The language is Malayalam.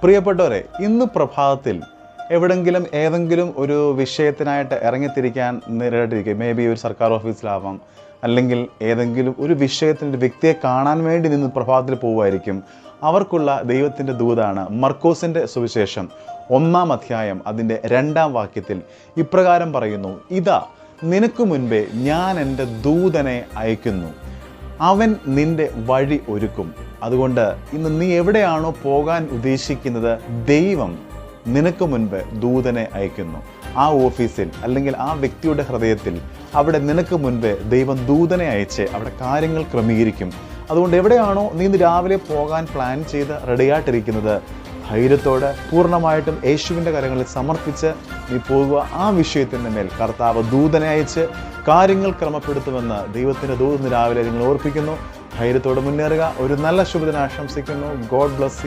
പ്രിയപ്പെട്ടവരെ, ഇന്ന് പ്രഭാതത്തിൽ എവിടെങ്കിലും ഏതെങ്കിലും ഒരു വിഷയത്തിനായിട്ട് ഇറങ്ങിത്തിരിക്കാൻ നേരിട്ടിരിക്കുക. മേ ബി ഒരു സർക്കാർ ഓഫീസിലാവാം, അല്ലെങ്കിൽ ഏതെങ്കിലും ഒരു വിഷയത്തിൻ്റെ വ്യക്തിയെ കാണാൻ വേണ്ടി നിന്ന് പ്രഭാതത്തിൽ പോവുമായിരിക്കും. അവർക്കുള്ള ദൈവത്തിൻ്റെ ദൂതാണ് മർക്കോസിൻ്റെ സുവിശേഷം 1-ാം അധ്യായം അതിൻ്റെ 2-ാം വാക്യത്തിൽ ഇപ്രകാരം പറയുന്നു: ഇതാ, നിനക്ക് മുൻപേ ഞാൻ എൻ്റെ ദൂതനെ അയക്കുന്നു, അവൻ നിന്റെ വഴി ഒരുക്കും. അതുകൊണ്ട് ഇന്ന് നീ എവിടെയാണോ പോകാൻ ഉദ്ദേശിക്കുന്നത്, ദൈവം നിനക്ക് മുൻപ് ദൂതനെ അയക്കുന്നു. ആ ഓഫീസിൽ അല്ലെങ്കിൽ ആ വ്യക്തിയുടെ ഹൃദയത്തിൽ അവിടെ നിനക്ക് മുൻപ് ദൈവം ദൂതനെ അയച്ച് അവിടെ കാര്യങ്ങൾ ക്രമീകരിക്കും. അതുകൊണ്ട് എവിടെയാണോ നീ ഇന്ന് രാവിലെ പോകാൻ പ്ലാൻ ചെയ്ത് റെഡിയായിട്ടിരിക്കുന്നത്, ധൈര്യത്തോടെ പൂർണ്ണമായിട്ടും യേശുവിൻ്റെ കരങ്ങളിൽ സമർപ്പിച്ച് നീ പോകുക. ആ വിഷയത്തിൻ്റെ മേൽ കർത്താവ് ദൂതനെ അയച്ച് കാര്യങ്ങൾ ക്രമപ്പെടുത്തുമെന്ന് ദൈവത്തിൻ്റെ ദൂതന് രാവിലെ നിങ്ങൾ ഓർപ്പിക്കുന്നു. ധൈര്യത്തോടെ മുന്നേറുക. ഒരു നല്ല ശുഭദിനം ആശംസിക്കുന്നു. God bless you.